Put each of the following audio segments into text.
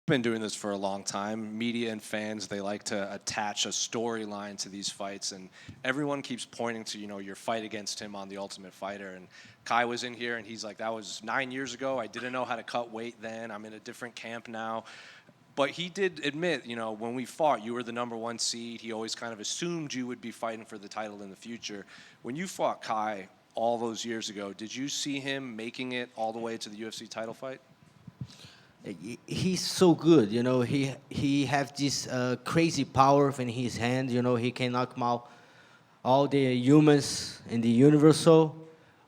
Been doing this for a long time. Media and fans, they like to attach a storyline to these fights, and everyone keeps pointing to, your fight against him on The Ultimate Fighter. And Kai was in here, and he's like, that was 9 years ago. I didn't know how to cut weight then. I'm in a different camp now. But he did admit, when we fought, you were the number one seed. He always kind of assumed you would be fighting for the title in the future. When you fought Kai all those years ago, did you see him making it all the way to the UFC title fight? He's so good, he have this crazy power in his hand. He can knock out all the humans in the universal,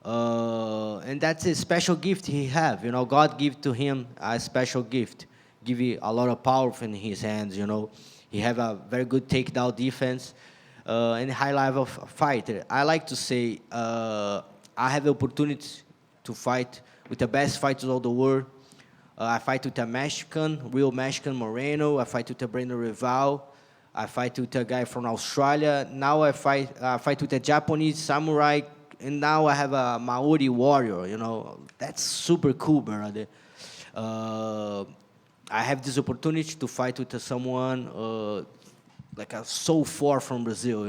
and that's a special gift he have. God give to him a special gift, give you a lot of power in his hands. He have a very good takedown defense, and high level fighter. I like to say I have the opportunity to fight with the best fighters of the world. I fight with a real Mexican Moreno. I fight with a Brandon Rival. I fight with a guy from Australia. Now I fight with a Japanese samurai, and now I have a Maori warrior. That's super cool, brother. I have this opportunity to fight with someone like so far from Brazil,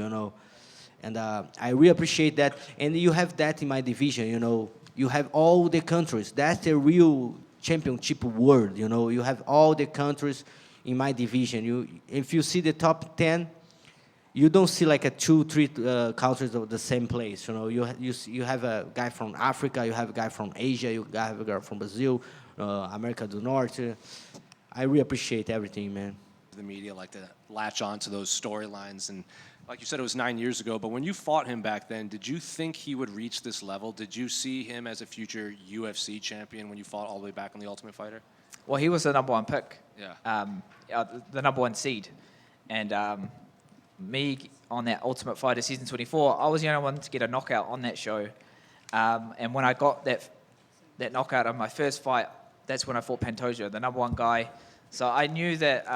and I really appreciate that. And you have that in my division, You have all the countries. That's the real championship world, You have all the countries in my division. If you see the top 10, you don't see like a 2-3 countries of the same place. You have a guy from Africa, you have a guy from Asia, you have a guy from Brazil, America do Norte. I really appreciate everything, man. The media like to latch on to those storylines, and like you said, it was 9 years ago, but when you fought him back then, did you think he would reach this level? Did you see him as a future UFC champion when you fought all the way back on The Ultimate Fighter? Well, he was the number one pick. Yeah. The number one seed. And me on that Ultimate Fighter Season 24, I was the only one to get a knockout on that show. And when I got that knockout on my first fight, that's when I fought Pantoja, the number one guy. So I knew that,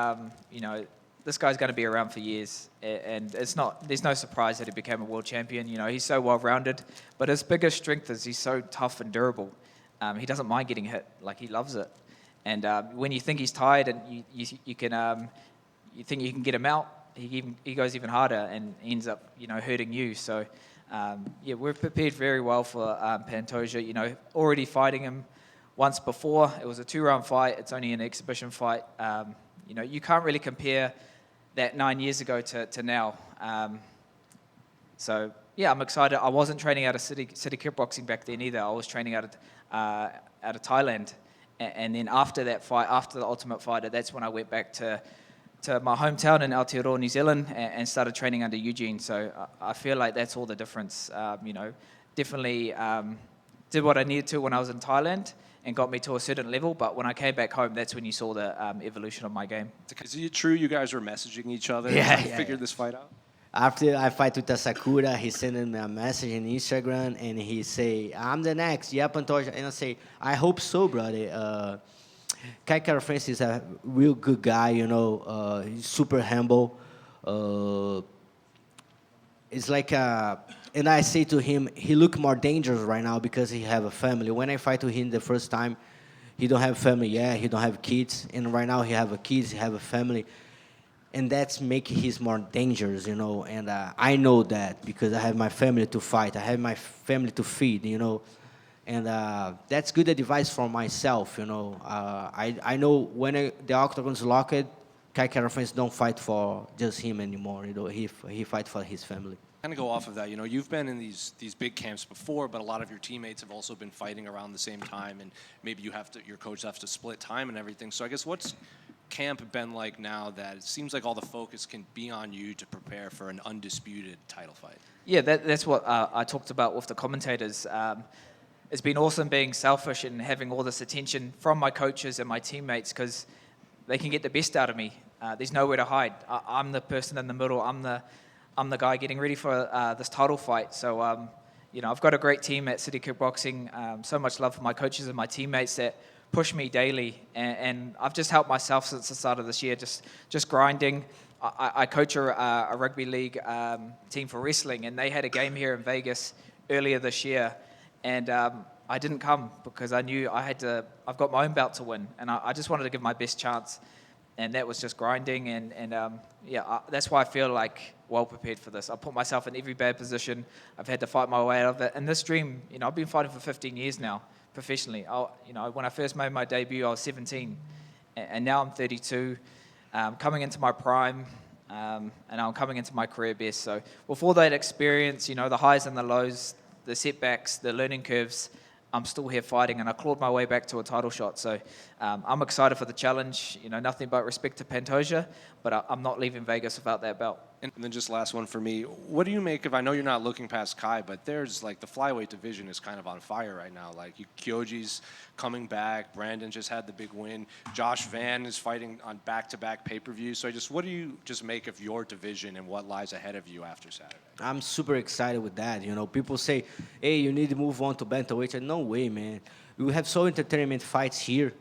this guy's going to be around for years, and there's no surprise that he became a world champion. He's so well-rounded, but his biggest strength is he's so tough and durable. He doesn't mind getting hit, he loves it. And when you think he's tired and you think you can get him out, he goes even harder and ends up hurting you. So we're prepared very well for Pantoja. Already fighting him once before. It was a 2-round fight. It's only an exhibition fight. You can't really compare that 9 years ago to now. So I'm excited. I wasn't training out of City Kickboxing back then either. I was training out of Thailand. And then after that fight, after the Ultimate Fighter, that's when I went back to my hometown in Aotearoa, New Zealand, and started training under Eugene. So I feel like that's all the difference. Definitely did what I needed to when I was in Thailand, and got me to a certain level. But when I came back home, that's when you saw the evolution of my game. Is it true you guys were messaging each other to figure this fight out? After I fight with Sakura, he sent me a message in Instagram, and he say, I'm the next, yeah, Pantoja. And I say, I hope so, brother. Kai Kara-France is a real good guy, he's super humble. It's like and I say to him, he look more dangerous right now because he have a family. When I fight with him the first time, he don't have family, he don't have kids. And right now he have a kids, he have a family. And that's making him more dangerous, And I know that because I have my family to fight. I have my family to feed, And that's good advice for myself, I know when the octagon's locked, Kai Kara-France don't fight for just him anymore, He fight for his family. Kind of go off of that, you've been in these big camps before, but a lot of your teammates have also been fighting around the same time, and maybe your coach have to split time and everything. So I guess what's camp been like now that it seems like all the focus can be on you to prepare for an undisputed title fight? Yeah, that's what I talked about with the commentators. It's been awesome being selfish and having all this attention from my coaches and my teammates because they can get the best out of me. There's nowhere to hide. I'm the person in the middle. I'm the guy getting ready for this title fight. So, I've got a great team at City Kickboxing. So much love for my coaches and my teammates that push me daily. And I've just helped myself since the start of this year, just grinding. I coach a rugby league team for wrestling, and they had a game here in Vegas earlier this year. And I didn't come because I knew I've got my own belt to win. And I just wanted to give my best chance. and that was just grinding. That's why I feel like well prepared for this. I put myself in every bad position. I've had to fight my way out of it. And this dream, I've been fighting for 15 years now professionally. When I first made my debut, I was 17, and now I'm 32, coming into my prime. And I'm coming into my career best. So with all that experience, the highs and the lows, the setbacks, the learning curves, I'm still here fighting, and I clawed my way back to a title shot. So I'm excited for the challenge. Nothing but respect to Pantoja, but I'm not leaving Vegas without that belt. And then just last one for me. What do you make of, I know you're not looking past Kai, but there's like the flyweight division is kind of on fire right now. Like Kyoji's coming back. Brandon just had the big win. Josh Van is fighting on back-to-back pay-per-views. So what do you just make of your division and what lies ahead of you after Saturday? I'm super excited with that. People say, hey, you need to move on to bantamweight. No way, man. We have so entertainment fights here.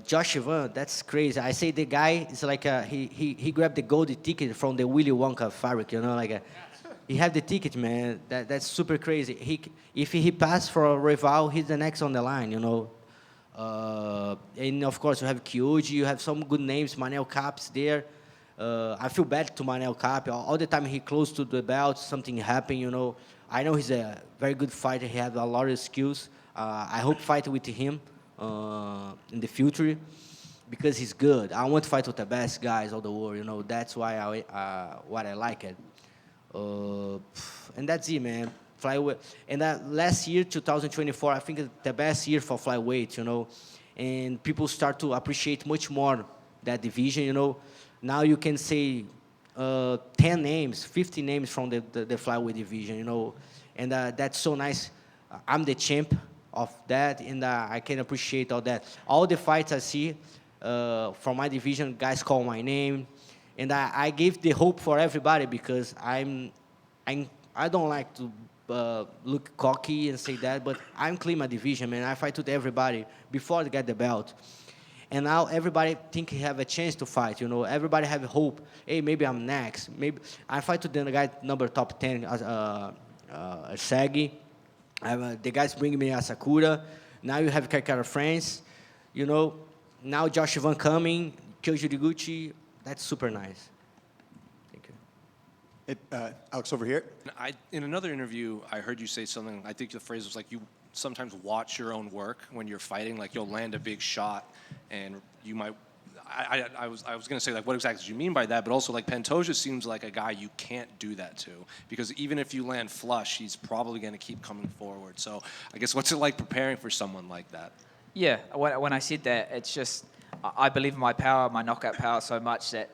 Josh Van, that's crazy. I say the guy is like he grabbed the gold ticket from the Willy Wonka fabric, he had the ticket, man. That's super crazy. If he passed for a rival, he's the next on the line, and of course you have Kyoji, you have some good names. Manel Cap's there. I feel bad to Manel Cap. All the time he close to the belt, something happened. I know he's a very good fighter. He has a lot of skills. I hope fight with him in the future because he's good. I want to fight with the best guys of the world. That's why what I like it. And that's it, man. Flyweight. And that last year, 2024, I think it's the best year for flyweight. And people start to appreciate much more that division. Now you can say 10 names, 50 names from the flyweight division. And that's so nice. I'm the champ of that, and I can appreciate all that. All the fights I see from my division, guys call my name, and I give the hope for everybody because I don't like to look cocky and say that, but I'm clean my division, man. I fight with everybody before they get the belt. And now everybody think he have a chance to fight, Everybody have hope. Hey, maybe I'm next. Maybe I fight with the guy number top 10, Sagi. The guys bring me Asakura. Now you have Kaikara France. Now Josh Van coming, Kyoji Riguchi. That's super nice. Thank you. Alex, over here. In another interview, I heard you say something, I think the phrase was like you sometimes watch your own work when you're fighting. Like you'll land a big shot and you might... I was going to say, like, what exactly did you mean by that? But also, like, Pantoja seems like a guy you can't do that to because even if you land flush, he's probably going to keep coming forward. So I guess what's it like preparing for someone like that? Yeah, when I said that, it's just I believe in my power, my knockout power so much that,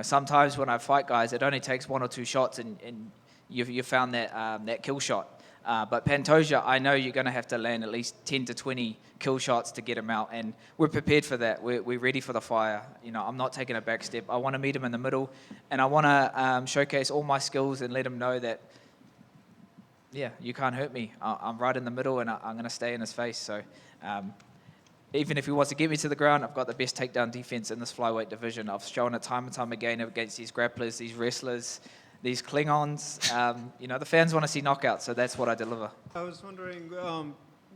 sometimes when I fight guys, it only takes one or two shots and you've found that kill shot. But Pantoja, I know you're going to have to land at least 10 to 20 kill shots to get him out, and we're prepared for that. We're ready for the fire. I'm not taking a back step. I want to meet him in the middle, and I want to showcase all my skills and let him know that, yeah, you can't hurt me. I'm right in the middle, and I'm going to stay in his face. So even if he wants to get me to the ground, I've got the best takedown defense in this flyweight division. I've shown it time and time again against these grapplers, these wrestlers, these Klingons. The fans want to see knockouts, so that's what I deliver. I was wondering,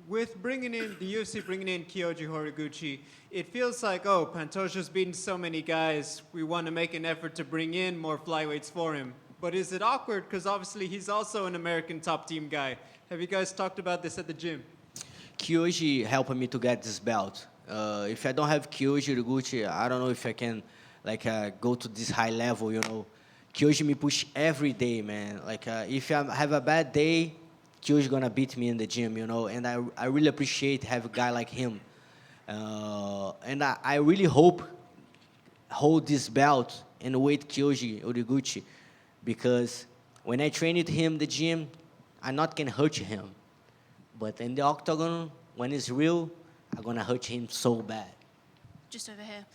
with bringing in the UFC, bringing in Kyoji Horiguchi, it feels like, Pantoja's beaten so many guys, we want to make an effort to bring in more flyweights for him. But is it awkward? Because obviously he's also an American top team guy. Have you guys talked about this at the gym? Kyoji helped me to get this belt. If I don't have Kyoji Horiguchi, I don't know if I can go to this high level, Kyoji me push every day, man. If I have a bad day, Kyoji gonna beat me in the gym, And I really appreciate have a guy like him. And I really hold this belt and wait Kyoji Horiguchi, because when I train with him in the gym, I not can hurt him, but in the octagon, when it's real, I'm gonna hurt him so bad. Just over here.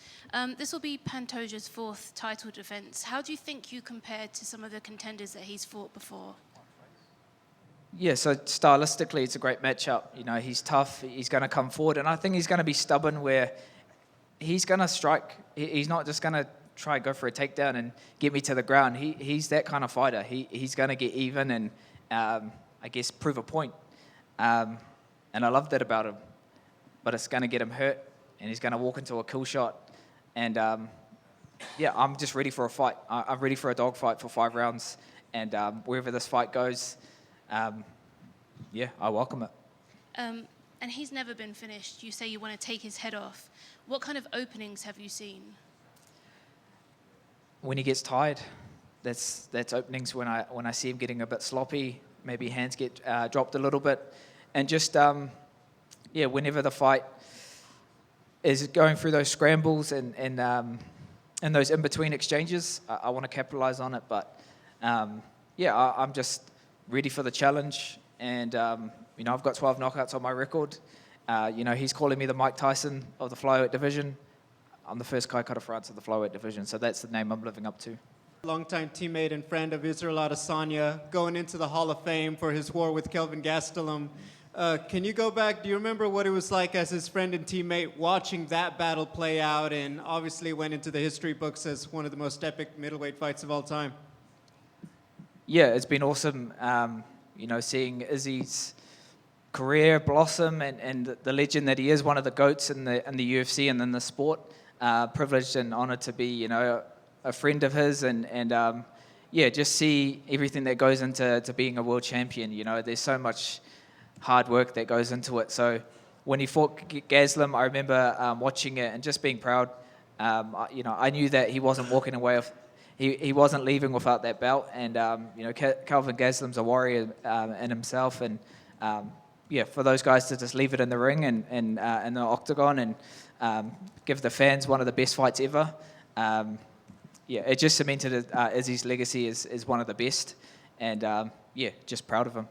This will be Pantoja's fourth title defense. How do you think you compare to some of the contenders that he's fought before? Yeah, so stylistically, it's a great matchup. He's tough. He's going to come forward, and I think he's going to be stubborn where he's going to strike. He's not just going to try and go for a takedown and get me to the ground. He's that kind of fighter. He's going to get even and, I guess, prove a point. And I love that about him. But it's going to get him hurt, and he's going to walk into a kill shot. And yeah, I'm just ready for a fight. I'm ready for a dog fight for 5 rounds, and wherever this fight goes, yeah, I welcome it. And he's never been finished. You say you want to take his head off. What kind of openings have you seen? When he gets tired, that's openings when I see him getting a bit sloppy, maybe hands get dropped a little bit, and just yeah, whenever the fight is going through those scrambles and those in between exchanges, I want to capitalize on it. But yeah, I'm just ready for the challenge, and you know, I've got 12 knockouts on my record. You know, he's calling me the Mike Tyson of the flyweight division. I'm the first Kai Kara France of the flyweight division, so that's the name I'm living up to. Longtime teammate and friend of Israel Adesanya, going into the Hall of Fame for his war with Kelvin Gastelum. Can you go back? Do you remember what it was like as his friend and teammate watching that battle play out, and obviously went into the history books as one of the most epic middleweight fights of all time? Yeah, it's been awesome, you know, seeing Izzy's career blossom and the legend that he is, one of the GOATs in the UFC and in the sport. Privileged and honored to be, you know, a friend of his, and yeah, just see everything that goes into being a world champion. You know, there's so much hard work that goes into it. So when he fought Gaslam, I remember watching it and just being proud. You know, I knew that he wasn't walking away he wasn't leaving without that belt, and you know, Kelvin Gaslam's a warrior in himself, and yeah, for those guys to just leave it in the ring and in the octagon and give the fans one of the best fights ever. Yeah, it just cemented Izzy's legacy as one of the best, and yeah, just proud of him.